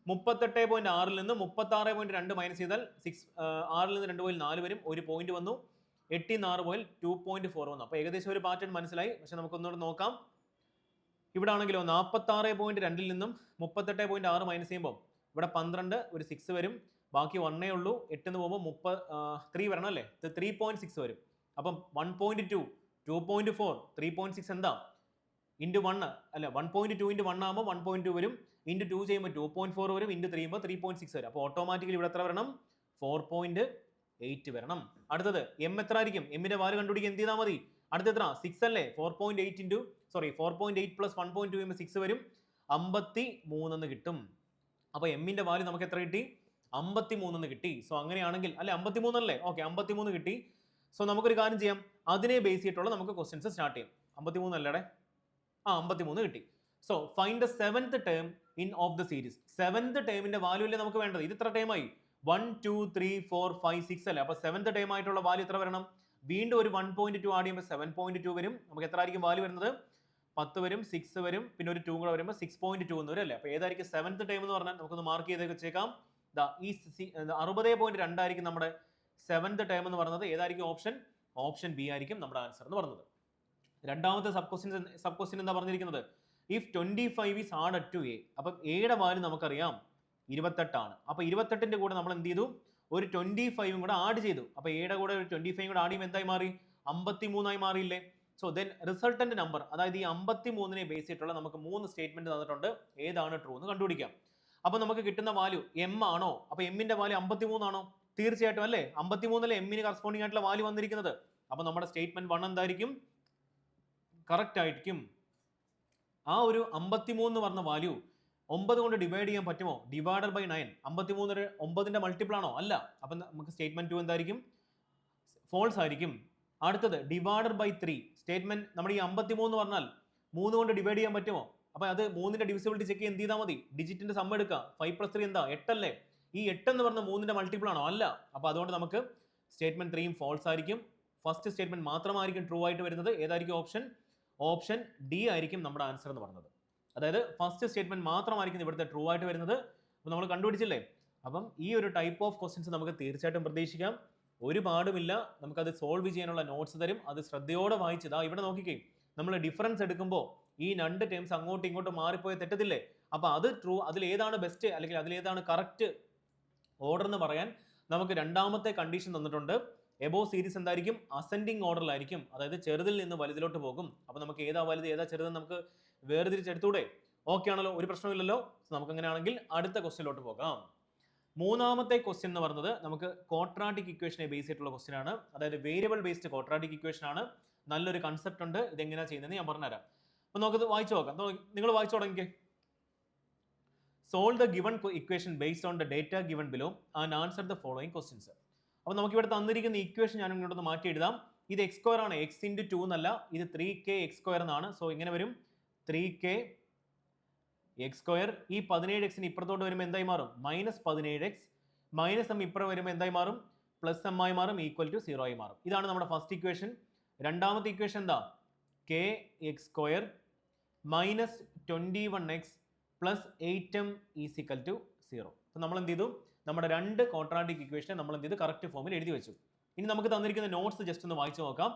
38.6 നിന്ന് 36.2 മൈനസ് ചെയ്താൽ 6 നിന്ന് 2 പോയിൽ 4 വരും, ഒരു പോയിന്റ് വന്നു. 8 6 പോയിൽ 2.4 വന്നു. അപ്പോൾ ഏകദേശം ഒരു പാറ്റേൺ മനസ്സിലായി. പക്ഷെ നമുക്കൊന്നുകൂടെ നോക്കാം. ഇവിടെ ആണെങ്കിലോ 46.2 നിന്നും 38.6 മൈനസ് ചെയ്യുമ്പോൾ ഇവിടെ 12 ഒരു 6 വരും, ബാക്കി 1 ഉള്ളൂ. 8 എന്ന് പോകുമ്പോൾ 3 വരണം അല്ലേ, 3.6 വരും. അപ്പം 1.2 2.4 3.6 എന്താ, ഇൻറ്റു 1 അല്ല 1.2 ഇൻറ്റു 1 ആകുമ്പോൾ 1.2 വരും, ഇൻറ്റു 2 ചെയ്യുമ്പോൾ 2.4 വരും, ഇൻറ്റു 3 ചെയ്യുമ്പോൾ 3.6 വരും. അപ്പോൾ ഓട്ടോമാറ്റിക്കലി ഇവിടെ എത്ര വരണം, 4.8 വരണം. അടുത്തത് എം എത്ര ആയിരിക്കും, എമ്മിന്റെ വാല്യൂ കണ്ടുപിടിക്കാൻ എന്ത് ചെയ്താൽ മതി, അടുത്ത എത്ര 6 അല്ലേ, 4.8 പ്ലസ് 1.2 ചെയ്യുമ്പോൾ 6 വരും, 53 എന്ന് കിട്ടും. അപ്പോൾ എമ്മിന്റെ വാല്യൂ നമുക്ക് എത്ര കിട്ടി, 53 എന്ന് കിട്ടി. സോ അങ്ങനെയാണെങ്കിൽ അല്ലെ 53 അല്ലേ, ഓക്കെ 53 കിട്ടി. സോ നമുക്കൊരു കാര്യം ചെയ്യാം, അതിനെ ബേസ് ചെയ്തിട്ടുള്ള നമുക്ക് ക്വസ്റ്റ്യൻസ് സ്റ്റാർട്ട് ചെയ്യാം. 53 അല്ലേടെ, 53 കിട്ടി. So find the 7th term in of the series. 7th ടേമിന്റെ വാല്യൂ അല്ലേ നമുക്ക് വേണ്ടത്. ഇത് എത്ര ടൈമായി, 1 2 3 4 5 6 അല്ലേ. അപ്പോൾ 7th ടേം ആയിട്ടുള്ള വാല്യൂ എത്ര വരണം, വീണ്ടും ഒരു 1.2 ആഡ് ചെയ്യുമ്പോൾ 7.2 വരും. നമുക്ക് എത്ര ആയിരിക്കും വാല്യൂ വരുന്നത്, 10 വരും, 6 വരും, പിന്നെ ഒരു 2 കൂടെ വരുമ്പോൾ 6.2 എന്ന് വരും അല്ലേ. അപ്പോൾ ഏതായിരിക്കും 7th ടേം എന്ന് പറഞ്ഞാൽ നമുക്കൊന്ന് മാർക്ക് ചെയ്ത് വെച്ചേക്കാം. ഈ 60.2 ആയിരിക്കും നമ്മുടെ 7th ടേം എന്ന് പറയുന്നത്. ഏതായിരിക്കും ഓപ്ഷൻ, ഓപ്ഷൻ ബി ആയിരിക്കും നമ്മുടെ ആൻസർ എന്ന് പറയുന്നത്. രണ്ടാമത്തെ സബ് ക്വസ്റ്റ്യൻ എന്താ പറഞ്ഞിരിക്കുന്നത്, if 25 is added to A. അപ്പം എയുടെ വാല്യൂ നമുക്കറിയാം 28 ആണ്. അപ്പോൾ 28ന്റെ കൂടെ നമ്മൾ എന്ത് ചെയ്തു, ഒരു 25 കൂടെ ആഡ് ചെയ്തു. അപ്പോൾ എയുടെ കൂടെ ഒരു 25 കൂടെ ആഡ് ചെയ്യുമ്പോൾ എന്തായി മാറി, 53 ആയി മാറിയില്ലേ. സോ ദെൻ റിസൾട്ടന്റ് നമ്പർ, അതായത് ഈ 53നെ ബേസ് ചെയ്തിട്ടുള്ള നമുക്ക് 3 സ്റ്റേറ്റ്മെന്റ് തന്നിട്ടുണ്ട്. ഏതാണ് ട്രൂ എന്ന് കണ്ടുപിടിക്കാം. അപ്പോൾ നമുക്ക് കിട്ടുന്ന വാല്യൂ എം ആണോ, അപ്പോൾ എമ്മിന്റെ വാല്യൂ 53 ആണോ, തീർച്ചയായിട്ടും അല്ലേ, 53 അല്ലേ എമ്മിന് കറസ്പോണ്ടിങ് ആയിട്ടുള്ള വാല്യൂ വന്നിരിക്കുന്നത്. അപ്പോൾ നമ്മുടെ സ്റ്റേറ്റ്മെന്റ് 1 എന്തായിരിക്കും, കറക്റ്റ് ആയിരിക്കും. ആ ഒരു 53 എന്ന് പറഞ്ഞ വാല്യൂ 9 കൊണ്ട് ഡിവൈഡ് ചെയ്യാൻ പറ്റുമോ, ഡിവൈഡഡ് ബൈ 9. 53 ഒരു 9ന്റെ മൾട്ടിപ്പിൾ ആണോ, അല്ല. അപ്പം നമുക്ക് സ്റ്റേറ്റ്മെന്റ് 2 എന്തായിരിക്കും, ഫോൾസ് ആയിരിക്കും. അടുത്തത് ഡിവൈഡഡ് ബൈ 3 സ്റ്റേറ്റ്മെന്റ് നമ്മുടെ ഈ 53 എന്ന് പറഞ്ഞാൽ 3 കൊണ്ട് ഡിവൈഡ് ചെയ്യാൻ പറ്റുമോ? അപ്പൊ അത് 3ന്റെ ഡിവിസിബിലിറ്റി ചെക്ക് ചെയ്യാൻ എന്ത് ചെയ്താൽ മതി? ഡിജിറ്റിന്റെ സം എടുക്കുക. 5 + 3 എന്താ? 8 അല്ലേ? ഈ 8 എന്ന് പറഞ്ഞ 3ന്റെ മൾട്ടിപ്പിൾ ആണോ? അല്ല. അപ്പൊ അതുകൊണ്ട് നമുക്ക് സ്റ്റേറ്റ്മെന്റ് 3 ഫാൾസ് ആയിരിക്കും. ഫസ്റ്റ് സ്റ്റേറ്റ്മെന്റ് മാത്രമായിരിക്കും ട്രൂ ആയിട്ട് വരുന്നത്. ഏതായിരിക്കും ഓപ്ഷൻ? ഓപ്ഷൻ ഡി ആയിരിക്കും നമ്മുടെ ആൻസർ എന്ന് പറഞ്ഞത്. അതായത് ഫസ്റ്റ് സ്റ്റേറ്റ്മെന്റ് മാത്രമായിരിക്കും ഇവിടുത്തെ ട്രൂ ആയിട്ട് വരുന്നത്. അപ്പോൾ നമ്മൾ കണ്ടുപിടിച്ചില്ലേ? അപ്പം ഈ ഒരു ടൈപ്പ് ഓഫ് ക്വസ്റ്റ്യൻസ് നമുക്ക് തീർച്ചയായിട്ടും പ്രതീക്ഷിക്കാം. ഒരു പാടുമില്ല, നമുക്കത് സോൾവ് ചെയ്യാനുള്ള നോട്ട്സ് തരും. അത് ശ്രദ്ധയോടെ വായിച്ചത് ഇവിടെ നോക്കിക്കേ, നമ്മൾ ഡിഫറൻസ് എടുക്കുമ്പോൾ ഈ രണ്ട് ടേംസ് അങ്ങോട്ടും ഇങ്ങോട്ടും മാറിപ്പോയി തെറ്റത്തില്ലേ? അപ്പൊ അത് ട്രൂ, അതിൽ ഏതാണ് ബെസ്റ്റ് അല്ലെങ്കിൽ അതിലേതാണ് കറക്റ്റ് ഓർഡർ എന്ന് പറയാൻ നമുക്ക് രണ്ടാമത്തെ കണ്ടീഷൻ തന്നിട്ടുണ്ട്. എബോ സീരീസ് എന്തായിരിക്കും? അസെൻഡിങ് ഓർഡറിലായിരിക്കും. അതായത് ചെറുതിൽ നിന്ന് വലുതിലോട്ട് പോകും. അപ്പൊ നമുക്ക് ഏതാ വലുത് ഏതാ ചെറുതെന്ന് നമുക്ക് വേർതിരിച്ചെടുത്തൂടെ? ഓക്കെ ആണല്ലോ, ഒരു പ്രശ്നമില്ലല്ലോ. നമുക്ക് അങ്ങനെയാണെങ്കിൽ അടുത്ത ക്വസ്റ്റ്യനിലോട്ട് പോകാം. മൂന്നാമത്തെ ക്വസ്റ്റ്യൻ എന്ന് പറയുന്നത് നമുക്ക് ക്വാഡ്രാറ്റിക് ഇക്വേഷനെ ബേസ് ചെയ്തിട്ടുള്ള ക്വസ്റ്റ്യൻ ആണ്. അതായത് വേരിയബിൾ ബേസ്ഡ് ക്വാഡ്രാറ്റിക് ഇക്വേഷൻ ആണ്. നല്ലൊരു കൺസെപ്റ്റ് ഉണ്ട്. ഇതെങ്ങനെയാണ് ചെയ്യുന്നത് ഞാൻ പറഞ്ഞുതരാം. അപ്പൊ നമുക്ക് വായിച്ചു നോക്കാം. നിങ്ങൾ വായിച്ചു തുടങ്ങിക്കേ. Solve the given equation based on the data given below and answer the following questions. അപ്പോൾ നമുക്ക് ഇവിടെ തന്നിരിക്കുന്ന ഇക്വേഷൻ ഞാൻ ഇങ്ങോട്ടൊന്ന് മാറ്റി എഴുതാം. ഇത് എക്സ് സ്ക്വയർ ആണ്, എക്സ് ഇൻറ്റു 2 എന്നല്ല, ഇത് 3k എക്സ് സ്ക്വയർ എന്നാണ്. സോ ഇങ്ങനെ വരും 3k എക്സ് സ്ക്വയർ. ഈ 17x ഇപ്പുറത്തോട്ട് വരുമ്പോൾ എന്തായി മാറും? -17x. -m ഇപ്പുറം വരുമ്പോൾ എന്തായി മാറും? +m ആയി മാറും, ഈക്വൽ ടു 0 ആയി മാറും. ഇതാണ് നമ്മുടെ ഫസ്റ്റ് ഇക്വേഷൻ. രണ്ടാമത്തെ ഇക്വേഷൻ എന്താ? k x square -21x + 8m is equal to 0. അപ്പോൾ നമ്മൾ എന്ത് ചെയ്തു? നമ്മുടെ രണ്ട് ക്വാഡ്രാറ്റിക് ഇക്വേഷൻ നമ്മൾ എന്ത് ചെയ്തു? കറക്റ്റ് ഫോമിൽ എഴുതി വെച്ചു. ഇനി നമുക്ക് തന്നിരിക്കുന്ന നോട്ട്സ് ജസ്റ്റ് ഒന്ന് വായിച്ചു നോക്കാം.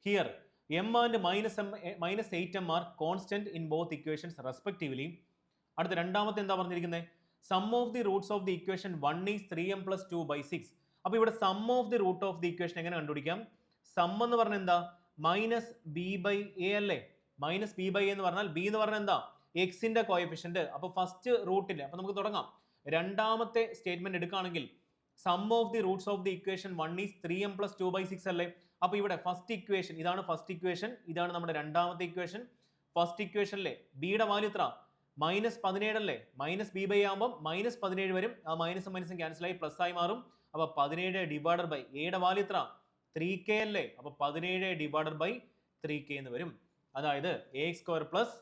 Here m and -8m are constant in both equations respectively. അടുത്ത രണ്ടാമത്തെ എന്താ പറഞ്ഞിരിക്കുന്നത്? Sum of the roots of the equation 1 is 3m + 2/6. അപ്പോൾ ഇവിടെ sum of the root of the equation എങ്ങനെ കണ്ടുപിടിക്കാം? സം എന്ന് പറഞ്ഞാൽ എന്താ? -b/a അല്ലേ? -b/a എന്ന് പറഞ്ഞാൽ b എന്ന് പറഞ്ഞാൽ എന്താ? എക്സിന്റെ കോഎഫിഷ്യന്റ്. അപ്പോൾ ഫസ്റ്റ് റൂട്ടിൽ, അപ്പോൾ നമുക്ക് തുടങ്ങാം. രണ്ടാമത്തെ സ്റ്റേറ്റ്മെന്റ് എടുക്കുകയാണെങ്കിൽ sum of the roots of the equation 1 is 3m + 2/6 അല്ലേ? അപ്പൊ ഇവിടെ ഫസ്റ്റ് ഇക്വേഷൻ ഇതാണ്. ഫസ്റ്റ് ഇക്വേഷൻ ഇതാണ് നമ്മുടെ രണ്ടാമത്തെ ഇക്വേഷൻ. ഫസ്റ്റ് ഇക്വേഷനിലെ ബിയുടെ വാല്യൂ എത്ര? -17 അല്ലേ? -b/a ആകുമ്പോൾ -17 വരും. ആ മൈനസും മൈനസും ക്യാൻസൽ ആയി പ്ലസ് ആയി മാറും. അപ്പൊ 17 ഡിവൈഡഡ് ബൈ എയുടെ വാല്യൂ എത്ര? 3k അല്ലേ? അപ്പൊ 17 ഡിവൈഡഡ് ബൈ 3k എന്ന് വരും. അതായത് ax square plus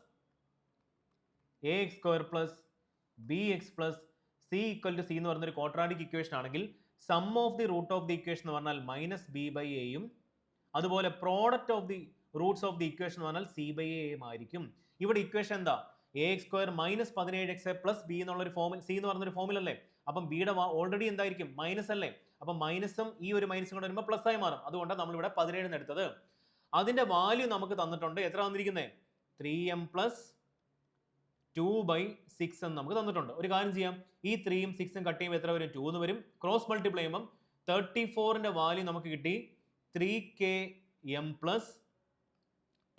bx plus c equal to c എന്ന് പറഞ്ഞൊരു ക്വാഡ്രാറ്റിക് ഇക്വേഷൻ ആണെങ്കിൽ sum of the root of the equation എന്ന് പറഞ്ഞാൽ -b/a അതുപോലെ product of the roots of the equation എന്ന് പറഞ്ഞാൽ c/a ആയിരിക്കും. ഇവിടെ ഇക്വേഷൻ എന്താ? ax സ്ക്വയർ -17x + b എന്നുള്ളൊരു ഫോമിൽ, c എന്ന് പറഞ്ഞൊരു ഫോമിലല്ലേ? അപ്പം ബിയുടെ ഓൾറെഡി എന്തായിരിക്കും? മൈനസ് അല്ലേ? അപ്പം മൈനസും ഈ ഒരു മൈനസും കൂടെ വരുമ്പോൾ പ്ലസ് ആയി മാറും. അതുകൊണ്ടാണ് നമ്മൾ ഇവിടെ 17 എടുത്തത്. അതിന്റെ വാല്യൂ നമുക്ക് തന്നിട്ടുണ്ട്. എത്ര തന്നിരിക്കുന്നത്? 3m + 2/6 എന്ന് നമുക്ക് തന്നിട്ടുണ്ട്. ഒരു കാര്യം ചെയ്യാം, ഈ 3ഉം 6ഉം കട്ട് ചെയ്യുമ്പോൾ എത്ര വരും? 2 എന്ന് വരും. ക്രോസ് മൾട്ടിപ്ലൈ ചെയ്യുമ്പോൾ 34ന്റെ വാല്യൂ നമുക്ക് കിട്ടി 3km +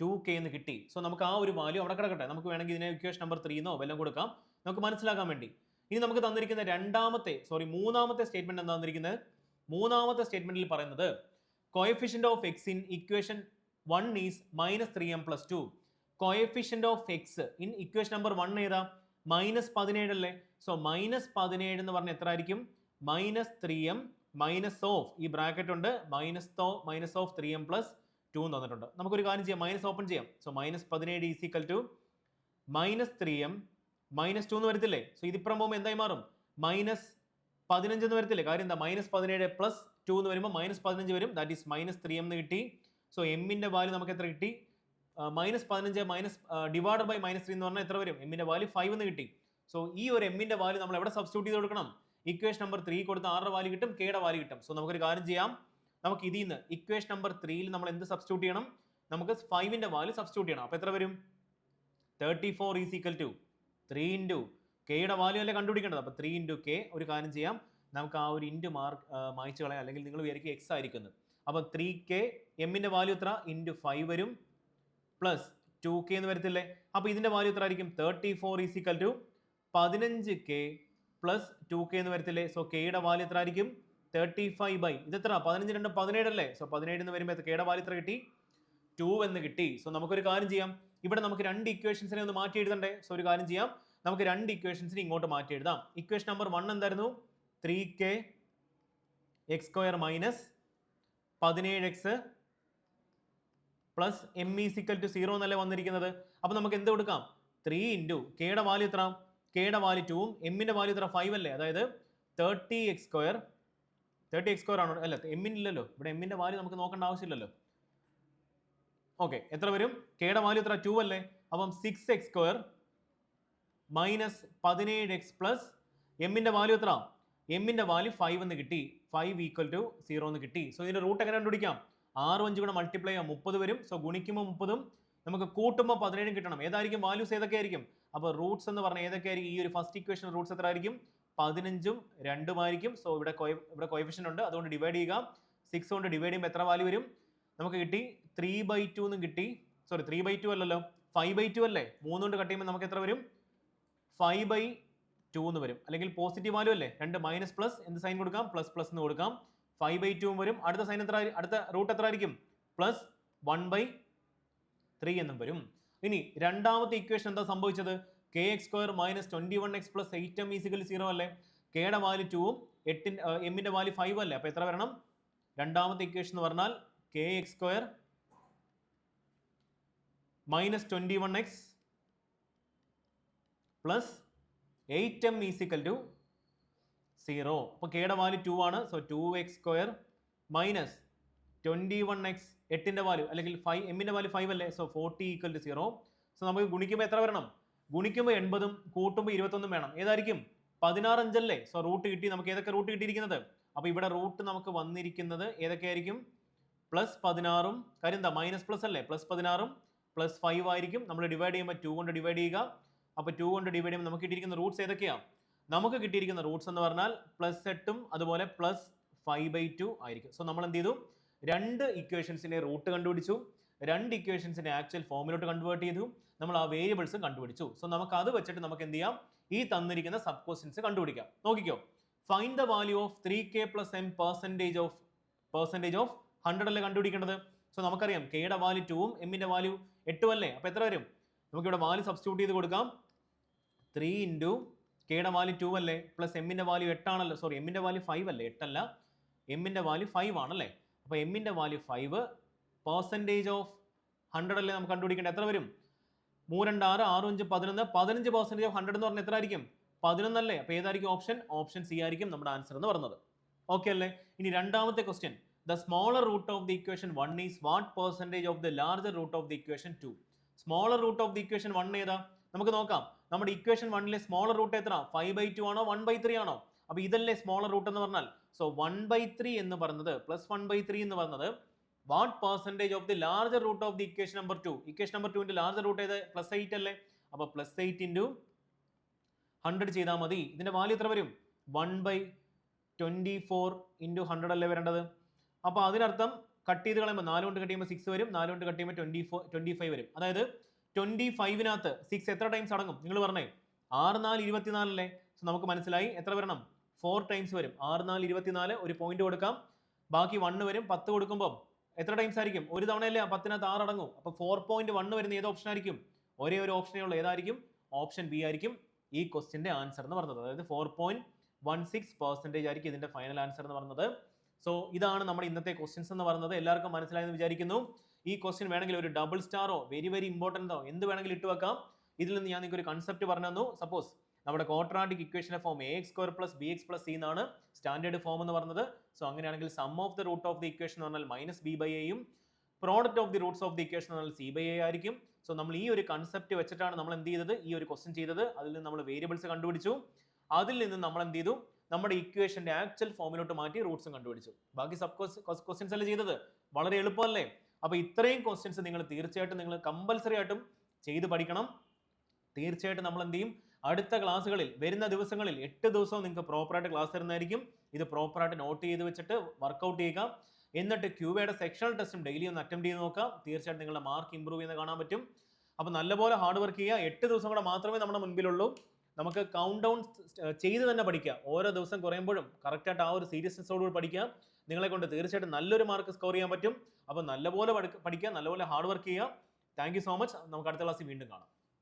2k എന്ന് കിട്ടി. സോ നമുക്ക് ആ ഒരു വാല്യൂ അവിടെ കിടക്കട്ടെ. നമുക്ക് വേണമെങ്കിൽ ഇതിനെ ഇക്വേഷൻ നമ്പർ 3 എന്നോ വല്ലതും കൊടുക്കാം, നമുക്ക് മനസ്സിലാക്കാൻ വേണ്ടി. ഇനി നമുക്ക് തന്നിരിക്കുന്ന മൂന്നാമത്തെ സ്റ്റേറ്റ്മെന്റ് എന്താ തന്നിരിക്കുന്നത്? മൂന്നാമത്തെ സ്റ്റേറ്റ്മെന്റിൽ പറയുന്നത് coefficient of x in equation 1 is -3m + 2. Coefficient of X in equation number 1 ഏതാ? -17 അല്ലേ? സോ -17 എന്ന് പറഞ്ഞാൽ എത്ര ആയിരിക്കും? -3m മൈനസ് ഓഫ്, ഈ ബ്രാക്കറ്റ് ഉണ്ട്, മൈനസ് ഓഫ് 3m + 2 തന്നിട്ടുണ്ട്. നമുക്കൊരു കാര്യം ചെയ്യാം, മൈനസ് ഓപ്പൺ ചെയ്യാം. So -17 is equal to -3m -2 എന്ന് വരത്തില്ലേ? സോ ഇതിപ്പുറം പോകുമ്പോൾ എന്തായി മാറും? -15 എന്ന് വരത്തില്ലേ? കാര്യം എന്താ? -17 + 2 എന്ന് വരുമ്പോൾ -15 വരും. ദാറ്റ് ഈസ് -3m എന്ന് കിട്ടി. സോ എമ്മിന്റെ വാല്യൂ നമുക്ക് എത്ര കിട്ടി? -15 ഡിവൈഡഡ് ബൈ -3 എന്ന് പറഞ്ഞാൽ എത്ര വരും? എമ്മിന്റെ വാല്യൂ 5 എന്ന് കിട്ടി. സോ ഈ ഒരു എമ്മിന്റെ വാല്യൂ നമ്മൾ എവിടെ സബ്സ്റ്റിറ്റ്യൂട്ട് ചെയ്ത് കൊടുക്കണം? ഇക്വേഷൻ നമ്പർ 3 കൊടുത്ത 6 വാല്യൂ കിട്ടും, കെയുടെ വാല്യൂ കിട്ടും. സോ നമുക്കൊരു കാര്യം ചെയ്യാം, നമുക്ക് ഇതിൽ നിന്ന് ഇക്വേഷൻ നമ്പർ 3ൽ നമ്മൾ എന്ത് സബ്സ്റ്റിറ്റ്യൂട്ട് ചെയ്യണം? നമുക്ക് 5ന്റെ വാല്യൂ സബ്സ്റ്റിറ്റ്യൂട്ട് ചെയ്യണം. അപ്പോൾ എത്ര വരും? 34 ഈസ് ഈക്വൽ ടു 3 ഇൻറ്റു കെയുടെ വാല്യൂ അല്ലേ കണ്ടുപിടിക്കേണ്ടത്. അപ്പോൾ 3 ഇൻറ്റു കെ. ഒരു കാര്യം ചെയ്യാം, നമുക്ക് ആ ഒരു ഇൻറ്റു മായ്ച്ചു കളയാം, അല്ലെങ്കിൽ നിങ്ങൾ വിചാരിക്കും എക്സ് ആയിരിക്കുന്നത്. അപ്പോൾ 3k എമ്മിന്റെ വാല്യൂ എത്ര? ഇൻറ്റു 5 വരും പ്ലസ് 2k എന്ന് വരത്തില്ലേ? അപ്പോൾ ഇതിന്റെ വാല്യൂ എത്ര ആയിരിക്കും? 34 is equal to 15k plus 2k എന്ന് വരത്തില്ലേ? സോ കെയുടെ വാല്യൂ എത്ര ആയിരിക്കും? 35 ഇതെത്ര? 15 2 17 അല്ലേ? സോ 17 എന്ന് വരുമ്പോൾ കെയുടെ വാല്യൂ എത്ര കിട്ടി? 2 എന്ന് കിട്ടി. സോ നമുക്കൊരു കാര്യം ചെയ്യാം, ഇവിടെ നമുക്ക് രണ്ട് ഇക്വേഷൻസിനെ ഒന്ന് മാറ്റി എഴുതണ്ടേ? സോ ഒരു കാര്യം ചെയ്യാം, നമുക്ക് രണ്ട് ഇക്വേഷൻസിനെ ഇങ്ങോട്ട് മാറ്റി എഴുതാം. ഇക്വേഷൻ നമ്പർ 1 എന്തായിരുന്നു? 3k x² - 17x plus M is equal to 0 എന്നല്ലേ വന്നിരിക്കുന്നത്. അപ്പൊ നമുക്ക് എന്ത് കൊടുക്കാം? 3 ഇൻറ്റു കെയുടെ വാല്യൂ എത്ര? കെയുടെ വാല്യൂ 2ഉം എമ്മിന്റെ വാല്യൂ എത്ര? 5 അല്ലേ? അതായത് 30x² ആണോ? അല്ല, എമ്മിനില്ലല്ലോ ഇവിടെ, എമ്മിന്റെ വാല്യൂ നമുക്ക് നോക്കേണ്ട ആവശ്യമില്ലല്ലോ. ഓക്കെ, എത്ര വരും? കെയുടെ വാല്യൂ എത്ര? 2 അല്ലേ? അപ്പം 6x² മൈനസ് 17x പ്ലസ് എമ്മിന്റെ വാല്യൂ എത്ര? എമ്മിന്റെ വാല്യൂ 5 എന്ന് കിട്ടി. 5 ഈക്വൽ ടു 0 എന്ന് കിട്ടി. സോ ഇതിന്റെ റൂട്ട് എങ്ങനെ കണ്ടുപിടിക്കാം? 6 5 കൂടെ മൾട്ടിപ്ലൈ ചെയ്യാം, 30 വരും. സോ ഗുണിക്കുമ്പോൾ 30ഉം നമുക്ക് കൂട്ടുമ്പോൾ 17ഉം കിട്ടണം. ഏതായിരിക്കും വാല്യൂസ്? ഏതൊക്കെ ആയിരിക്കും? അപ്പോൾ റൂട്ട്സ് എന്ന് പറഞ്ഞാൽ ഏതൊക്കെയായിരിക്കും? ഈ ഒരു ഫസ്റ്റ് ഇക്വേഷൻ റൂട്ട്സ് എത്ര ആയിരിക്കും? 15ഉം 2ഉം ആയിരിക്കും. സോ ഇവിടെ കോഎഫിഷ്യന്റ് ഉണ്ട്, അതുകൊണ്ട് ഡിവൈഡ് ചെയ്യുക. 6 കൊണ്ട് ഡിവൈഡ് ചെയ്യുമ്പോൾ എത്ര വാല്യൂ വരും? നമുക്ക് കിട്ടി 3/2 എന്നും കിട്ടി. സോറി, 3/2 അല്ലല്ലോ, 5/2 അല്ലേ? 3 കൊണ്ട് കട്ട് ചെയ്യുമ്പോൾ നമുക്ക് എത്ര വരും? 5/2 എന്ന് വരും. അല്ലെങ്കിൽ പോസിറ്റീവ് വാല്യൂ അല്ലേ? 2 മൈനസ് പ്ലസ് എന്ത് സൈൻ കൊടുക്കാം? പ്ലസ് പ്ലസ് എന്ന് കൊടുക്കാം. 5/2 വരും. അടുത്ത സൈൻ എത്ര? അടുത്ത റൂട്ട് എത്ര ആയിരിക്കും? പ്ലസ് 1/3 എന്നും വരും. ഇനി രണ്ടാമത്തെ ഇക്വേഷൻ എന്താ സംഭവിച്ചത്? kx² minus 21x plus 8m is equal 0 അല്ലേ? കെയുടെ വാല്യൂ 2ഉം എമ്മിന്റെ വാല്യൂ 5 അല്ലേ? അപ്പൊ എത്ര വരണം? രണ്ടാമത്തെ ഇക്വേഷൻ എന്ന് പറഞ്ഞാൽ kx² minus 21x plus 8m is equal to 0. അപ്പോൾ കെയുടെ വാല്യൂ 2 ആണ്. So 2x² minus 21x 8ന്റെ value അല്ലെങ്കിൽ എമ്മിന്റെ വാല്യൂ 5 അല്ലേ? So 40 equal to 0. സോ നമുക്ക് ഗുണിക്കുമ്പോൾ എത്ര വരണം? ഗുണിക്കുമ്പോൾ 80ഉം കൂട്ടുമ്പോൾ 21ഉം വേണം. ഏതായിരിക്കും? 16 5 അല്ലേ? സോ റൂട്ട് കിട്ടി. നമുക്ക് ഏതൊക്കെ റൂട്ട് കിട്ടിയിരിക്കുന്നത്? അപ്പോൾ ഇവിടെ റൂട്ട് നമുക്ക് വന്നിരിക്കുന്നത് ഏതൊക്കെയായിരിക്കും? പ്ലസ് 16ഉം, കാര്യം എന്താ? മൈനസ് പ്ലസ് അല്ലേ? പ്ലസ് 16ഉം പ്ലസ് 5 ആയിരിക്കും. നമ്മൾ ഡിവൈഡ് ചെയ്യുമ്പോൾ 2 കൊണ്ട് ഡിവൈഡ് ചെയ്യുക. അപ്പോൾ 2 കൊണ്ട് ഡിവൈഡ് ചെയ്യുമ്പോൾ നമുക്ക് കിട്ടിയിരിക്കുന്ന റൂട്ട്സ് ഏതൊക്കെയാണ്? നമുക്ക് കിട്ടിയിരിക്കുന്ന റൂട്ട്സ് എന്ന് പറഞ്ഞാൽ പ്ലസ് 8ഉം അതുപോലെ പ്ലസ് 5/2 ആയിരിക്കും. സോ നമ്മൾ എന്ത് ചെയ്തു? രണ്ട് ഇക്വേഷൻസിന്റെ റൂട്ട് കണ്ടുപിടിച്ചു, രണ്ട് ഇക്വേഷൻസിന്റെ ആക്ച്വൽ ഫോമിലോട്ട് കൺവേർട്ട് ചെയ്തു, നമ്മൾ ആ വേരിയബിൾസ് കണ്ടുപിടിച്ചു. സോ നമുക്ക് അത് വെച്ചിട്ട് നമുക്ക് എന്ത് ചെയ്യാം? ഈ തന്നിരിക്കുന്ന സബ് ക്വസ്റ്റ്യൻസ് കണ്ടുപിടിക്കാം. നോക്കിക്കോ. Find the value of 3k plus m percentage of 100 അല്ലേ കണ്ടുപിടിക്കേണ്ടത്? സോ നമുക്കറിയാം കെയുടെ വാല്യൂ 2ഉം എമ്മിന്റെ വാല്യൂ 8ഉം അല്ലേ? അപ്പോൾ എത്ര വരും? നമുക്കിവിടെ വാല്യൂ സബ്സ്റ്റിറ്റ്യൂട്ട് ചെയ്ത് കൊടുക്കാം. 3 ഇൻറ്റു കെയുടെ വാല്യൂ 2 അല്ലേ പ്ലസ് എമ്മിന്റെ വാല്യൂ 8 ആണല്ലോ. സോറി, എമ്മിന്റെ വാല്യൂ 5 അല്ലേ? 8 അല്ല, എമ്മിന്റെ വാല്യൂ 5 ആണല്ലേ? അപ്പോൾ എമ്മിന്റെ വാല്യൂ 5 പെർസെൻറ്റേജ് ഓഫ് 100 അല്ലേ നമുക്ക് കണ്ടുപിടിക്കേണ്ടത്? എത്ര വരും? 3 2 6 6 5 11 15% ഓഫ് 100 എന്ന് പറഞ്ഞാൽ എത്ര ആയിരിക്കും? 11 അല്ലേ? അപ്പോൾ ഏതായിരിക്കും ഓപ്ഷൻ? ഓപ്ഷൻ സി ആയിരിക്കും നമ്മുടെ ആൻസർ എന്ന് പറയുന്നത്. ഓക്കെ അല്ലേ? ഇനി രണ്ടാമത്തെ question. The smaller root of the equation 1 is what percentage of the larger root of the equation 2? Smaller root of the equation 1 ഏതാ? നമുക്ക് നോക്കാം. നമ്മുടെ ഇക്വേഷൻ 1ലെ സ്മോളർ റൂട്ട് എത്ര? 5/2 ആണോ 1/3 ആണോ? അപ്പോൾ ഇതല്ലേ സ്മോളർ റൂട്ട് എന്ന് പറഞ്ഞാൽ? സോ 1/3 എന്ന് പറയുന്നത് പ്ലസ് 1/3 എന്ന് പറയുന്നത് what percentage of the larger root of the equation number 2? Equation number 2ന്റെ ലാർജർ റൂട്ട് ഏത്? പ്ലസ് 8 അല്ലേ? അപ്പോൾ പ്ലസ് 8 ഇൻറ്റു 100 ചെയ്താൽ മതി. ഇതിന്റെ വാല്യൂ എത്ര വരും? 1/24 ഇൻറ്റു 100 അല്ലേ വരേണ്ടത്? അപ്പോൾ അതിനർത്ഥം കട്ട് ചെയ്ത് കളയുമ്പോൾ 4 കൊണ്ട് കട്ട് ചെയ്യുമ്പോൾ 6 വരും, 4 കൊണ്ട് കട്ട് ചെയ്യുമ്പോൾ 25 വരും. അതായത് 25നകത്ത് 6 എത്ര ടൈംസ് അടങ്ങും? നിങ്ങൾ പറഞ്ഞേ. 6 4 24 അല്ലേ? സോ നമുക്ക് മനസ്സിലായി എത്ര വരണം? 4 ടൈംസ് വരും. 6 4 24, ഒരു പോയിന്റ് കൊടുക്കാം, ബാക്കി 1 വരും. 10 കൊടുക്കുമ്പോൾ എത്ര ടൈംസ് ആയിരിക്കും? ഒരു തവണയല്ലേ 10നകത്ത് 6 അടങ്ങും. അപ്പോൾ 4.1 വരുന്ന ഏത് ഓപ്ഷൻ ആയിരിക്കും? ഒരേ ഒരു ഓപ്ഷനേ ഉള്ളൂ. ഏതായിരിക്കും? ഓപ്ഷൻ ബി ആയിരിക്കും ഈ ക്വസ്റ്റിന്റെ ആൻസർ എന്ന് പറഞ്ഞത്. അതായത് 4.16% ആയിരിക്കും ഇതിന്റെ ഫൈനൽ ആൻസർ എന്ന് പറഞ്ഞത്. സോ ഇതാണ് നമ്മുടെ ഇന്നത്തെ ക്വസ്റ്റ്യൻസ് എന്ന് പറയുന്നത്. എല്ലാവർക്കും മനസ്സിലായെന്ന് വിചാരിക്കുന്നു. ഈ ക്വസ്റ്റ്യൻ വേണമെങ്കിൽ ഒരു ഡബിൾ സ്റ്റാറോ വെരി വെരി ഇമ്പോർട്ടൻ്റോ എന്ത് വേണമെങ്കിലും ഇട്ട് വെക്കാം. ഇതിൽ നിന്ന് ഞാൻ നിങ്ങൾക്ക് ഒരു കൺസെപ്റ്റ് പറഞ്ഞു തന്നു. സപ്പോസ് നമ്മുടെ ക്വാഡ്രാറ്റിക് ഇക്വേഷന്റെ form ax² plus bx plus c എന്നാണ് സ്റ്റാൻഡേർഡ് ഫോം എന്ന് പറയുന്നത്. സോ അങ്ങനെയാണെങ്കിൽ sum of the root of the equation എന്ന് പറഞ്ഞാൽ -b/aയും product of the roots of the equation എന്ന് പറഞ്ഞാൽ c/a ആയിരിക്കും. സോ നമ്മൾ ഈ ഒരു കൺസെപ്റ്റ് വെച്ചിട്ടാണ് നമ്മൾ എന്ത് ചെയ്തത്? ഈ ഒരു ക്വസ്റ്റ്യൻ ചെയ്തത്. അതിൽ നിന്ന് നമ്മൾ വേരിയബിൾസ് കണ്ടുപിടിച്ചു. അതിൽ നിന്ന് നമ്മൾ എന്ത് ചെയ്തു? നമ്മുടെ ഇക്വേഷന്റെ ആക്ച്വൽ ഫോമിലോട്ട് മാറ്റി റൂട്ട്സും കണ്ടുപിടിച്ചു. ബാക്കി സബ് ക്വസ്റ്റ്യൻസ് അല്ലേ ചെയ്തത്? വളരെ എളുപ്പമല്ലേ? അപ്പോൾ ഇത്രയും ക്വസ്റ്റ്യൻസ് നിങ്ങൾ തീർച്ചയായിട്ടും നിങ്ങൾ കമ്പൽസറി ആയിട്ടും ചെയ്ത് പഠിക്കണം. തീർച്ചയായിട്ടും നമ്മൾ എന്ത് ചെയ്യും? അടുത്ത ക്ലാസ്സുകളിൽ വരുന്ന ദിവസങ്ങളിൽ 8 ദിവസവും നിങ്ങൾക്ക് പ്രോപ്പറായിട്ട് ക്ലാസ് തരുന്നതായിരിക്കും. ഇത് പ്രോപ്പറായിട്ട് നോട്ട് ചെയ്ത് വെച്ചിട്ട് വർക്കൗട്ട് ചെയ്യുക. എന്നിട്ട് ക്യൂബയുടെ സെക്ഷണൽ ടെസ്റ്റും ഡെയിലി ഒന്ന് അറ്റംപ്റ്റ് ചെയ്ത് നോക്കാം. തീർച്ചയായിട്ടും നിങ്ങളുടെ മാർക്ക് ഇമ്പ്രൂവ് ചെയ്യുന്നത് കാണാൻ പറ്റും. അപ്പോൾ നല്ലപോലെ ഹാർഡ് വർക്ക് ചെയ്യുക. 8 ദിവസം കൂടെ മാത്രമേ നമ്മുടെ മുൻപിലുള്ളൂ. നമുക്ക് കൗണ്ട് ഡൗൺ ചെയ്ത് തന്നെ പഠിക്കാം. ഓരോ ദിവസം കുറയുമ്പോഴും കറക്റ്റായിട്ട് ആ ഒരു സീരിയസ്നെസ്സോടുകൂടി പഠിക്കാം. നിങ്ങളെ കൊണ്ട് തീർച്ചയായിട്ടും നല്ലൊരു മാർക്ക് സ്കോർ ചെയ്യാൻ പറ്റും. അപ്പോൾ നല്ലപോലെ പഠിക്കുക, നല്ലപോലെ ഹാർഡ് വർക്ക് ചെയ്യുക. Thank you so much. നമുക്ക് അടുത്ത ക്ലാസ്സിൽ വീണ്ടും കാണാം.